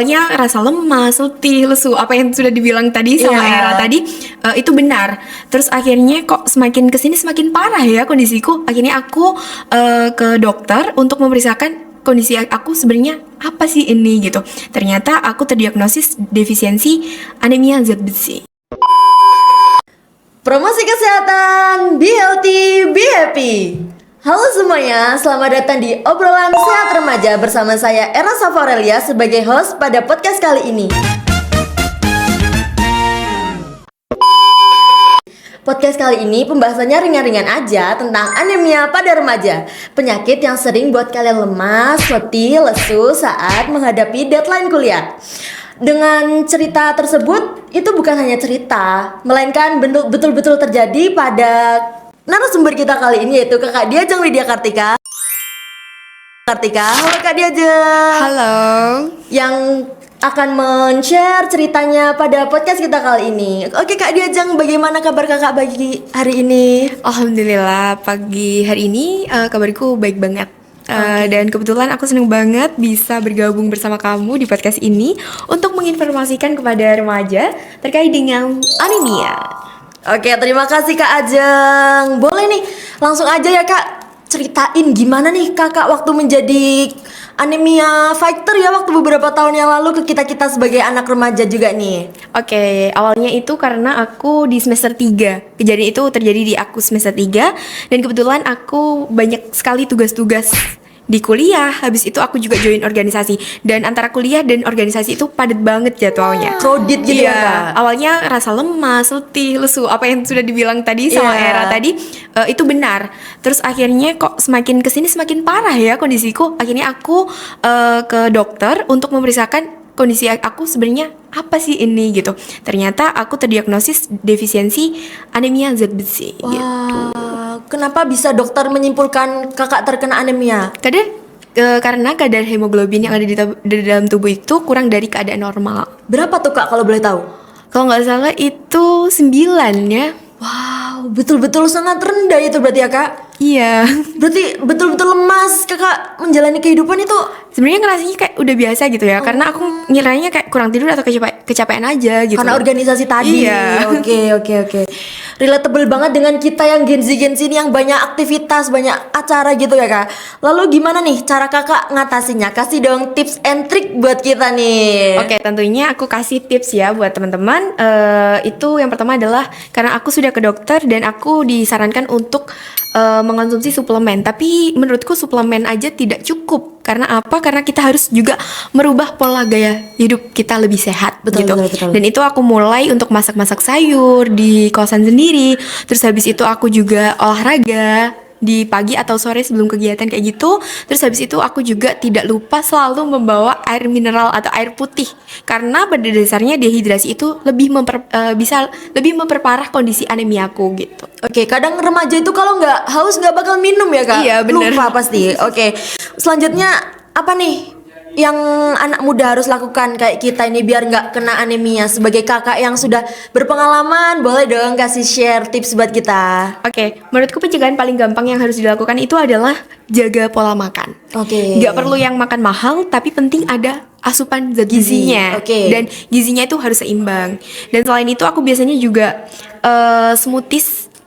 awalnya rasa lemas, letih, lesu, apa yang sudah dibilang tadi sama Iya. Era tadi itu benar. Terus akhirnya kok semakin kesini semakin parah ya kondisiku. Akhirnya aku ke dokter untuk memeriksakan kondisi aku sebenarnya apa sih ini gitu. Ternyata aku terdiagnosis defisiensi anemia zat besi. Promosi kesehatan, be healthy, be happy. Halo semuanya, selamat datang di obrolan sehat remaja bersama saya Era Savarelia sebagai host pada podcast kali ini. Podcast kali ini pembahasannya ringan-ringan aja tentang anemia pada remaja. Penyakit yang sering buat kalian lemas, letih, lesu saat menghadapi deadline kuliah. Dengan cerita tersebut, itu bukan hanya cerita, melainkan betul-betul terjadi pada narasumber kita kali ini, yaitu Kakak Diajeng Lydia Kartika. Halo Kak Diajeng. Halo. Yang akan men-share ceritanya pada podcast kita kali ini. Oke Kak Diajeng, bagaimana kabar kakak pagi hari ini? Alhamdulillah pagi hari ini kabarku baik banget. Dan kebetulan aku seneng banget bisa bergabung bersama kamu di podcast ini untuk menginformasikan kepada remaja terkait dengan anemia. Oke, terima kasih Kak Ajeng. Boleh nih, langsung aja ya Kak, ceritain gimana nih kakak waktu menjadi anemia fighter ya waktu beberapa tahun yang lalu ke kita sebagai anak remaja juga nih. Oke, awalnya itu karena aku di semester 3. Kejadian itu terjadi di aku semester 3. Dan kebetulan aku banyak sekali tugas-tugas di kuliah. Habis itu aku juga join organisasi. Dan antara kuliah dan organisasi itu padat banget jadwalnya. Crowded gitu ya Kak? Awalnya rasa lemas, letih, lesu, apa yang sudah dibilang tadi sama Iya. Era tadi itu benar. Terus akhirnya kok semakin kesini semakin parah ya kondisiku. Akhirnya aku ke dokter untuk memeriksakan kondisi aku sebenarnya apa sih ini gitu. Ternyata aku terdiagnosis defisiensi anemia zat besi. Gitu. Wah, kenapa bisa dokter menyimpulkan kakak terkena anemia? Karena kadar hemoglobin yang ada di dalam tubuh itu kurang dari keadaan normal. Berapa tuh Kak kalau boleh tahu? Kalau nggak salah itu 9 ya. Wow, betul-betul sangat rendah itu berarti ya Kak? Iya. Berarti betul-betul lemas kakak menjalani kehidupan itu. Sebenarnya ngerasanya kayak udah biasa gitu ya, karena aku ngiranya kayak kurang tidur atau kecapean aja gitu. Karena organisasi tadi. Iya. Oke. Relatable banget dengan kita yang Gen Z ini yang banyak aktivitas, banyak acara gitu ya Kak. Lalu gimana nih cara kakak ngatasinya? Kasih dong tips and trick buat kita nih. Oke, tentunya aku kasih tips ya buat teman-teman. Itu yang pertama adalah karena aku sudah ke dokter dan aku disarankan untuk mengonsumsi suplemen. Tapi menurutku suplemen aja tidak cukup. Karena apa? Karena kita harus juga merubah pola gaya hidup kita lebih sehat. Betul. Dan itu aku mulai untuk masak-masak sayur di kosan sendiri. Terus habis itu aku juga olahraga di pagi atau sore sebelum kegiatan kayak gitu. Terus habis itu aku juga tidak lupa selalu membawa air mineral atau air putih. Karena pada dasarnya dehidrasi itu bisa lebih memperparah kondisi anemiaku gitu. Oke, kadang remaja itu kalau nggak haus nggak bakal minum ya Kak? Iya, bener. Lupa pasti. Oke, selanjutnya apa nih yang anak muda harus lakukan kayak kita ini biar nggak kena anemia? Sebagai kakak yang sudah berpengalaman, boleh dong kasih share tips buat kita. Oke, menurutku pencegahan paling gampang yang harus dilakukan itu adalah jaga pola makan. Oke. Nggak perlu yang makan mahal, tapi penting ada asupan zat gizinya. Oke. Dan gizinya itu harus seimbang. Dan selain itu aku biasanya juga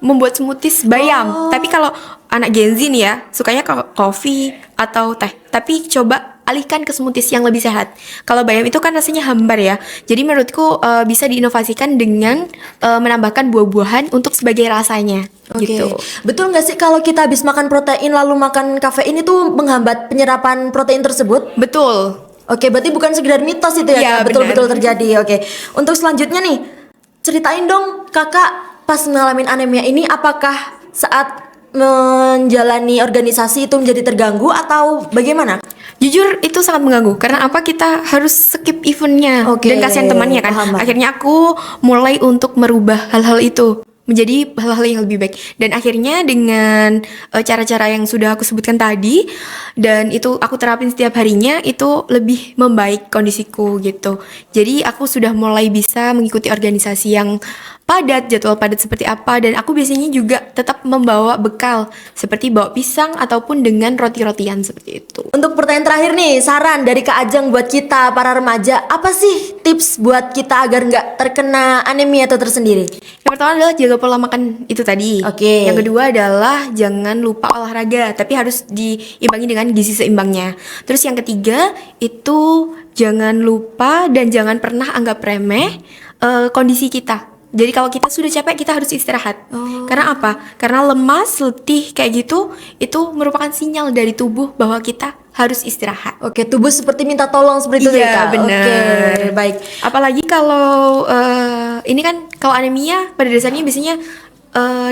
membuat smoothies bayam. Tapi kalau anak Gen Z nih ya, sukanya kopi atau teh. Tapi coba alihkan ke smoothies yang lebih sehat. Kalau bayam itu kan rasanya hambar ya. Jadi menurutku bisa diinovasikan dengan menambahkan buah-buahan untuk sebagai rasanya. Oke. Gitu. Betul nggak sih kalau kita habis makan protein lalu makan kafein itu menghambat penyerapan protein tersebut? Betul. Oke, berarti bukan sekedar mitos itu ya, Iya, Kak? Betul-betul benar. terjadi. Oke. Untuk selanjutnya nih, ceritain dong kakak pas ngalamin anemia ini apakah saat menjalani organisasi itu menjadi terganggu atau bagaimana? Jujur itu sangat mengganggu. Karena apa? Kita harus skip eventnya. Oke, Dan kasihan temannya kan. paham. Akhirnya aku mulai untuk merubah hal-hal itu menjadi hal-hal yang lebih baik. Dan akhirnya dengan cara-cara yang sudah aku sebutkan tadi, dan itu aku terapin setiap harinya, itu lebih membaik kondisiku gitu. Jadi aku sudah mulai bisa mengikuti organisasi yang padat, jadwal padat seperti apa. Dan aku biasanya juga tetap membawa bekal seperti bawa pisang ataupun dengan roti-rotian seperti itu. Untuk pertanyaan terakhir nih, saran dari Kak Ajeng buat kita para remaja, apa sih tips buat kita agar nggak terkena anemia atau tersendiri? Yang pertama adalah jaga pola makan itu tadi. Oke. Yang kedua adalah jangan lupa olahraga, tapi harus diimbangi dengan gizi seimbangnya. Terus yang ketiga itu jangan lupa dan jangan pernah anggap remeh kondisi kita. Jadi kalau kita sudah capek, kita harus istirahat. Karena apa? Karena lemas, letih kayak gitu, itu merupakan sinyal dari tubuh bahwa kita harus istirahat. Oke, tubuh seperti minta tolong seperti itu ya, Iya, Kak? benar. Oke, baik. Apalagi kalau ini kan kalau anemia pada dasarnya biasanya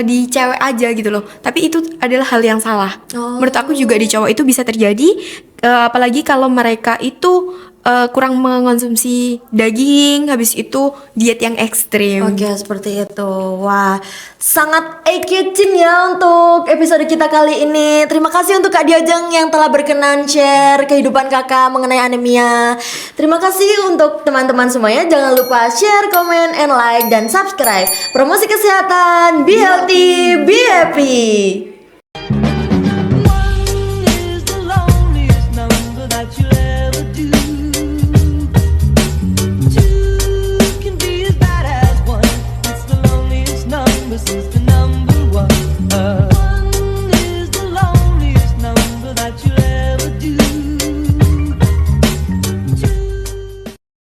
di cewek aja gitu loh. Tapi itu adalah hal yang salah. Menurut aku juga di cowok itu bisa terjadi, apalagi kalau mereka itu kurang mengonsumsi daging, habis itu diet yang ekstrim. Oke, seperti itu. Wah, sangat eye-catching ya untuk episode kita kali ini. Terima kasih untuk Kak Diajeng yang telah berkenan share kehidupan kakak mengenai anemia. Terima kasih untuk teman-teman semuanya. Jangan lupa share, comment, and like, dan subscribe. Promosi kesehatan, be healthy, be happy. One is the loneliest number that you'll ever do. Two can be as bad as one. It's the loneliest number since the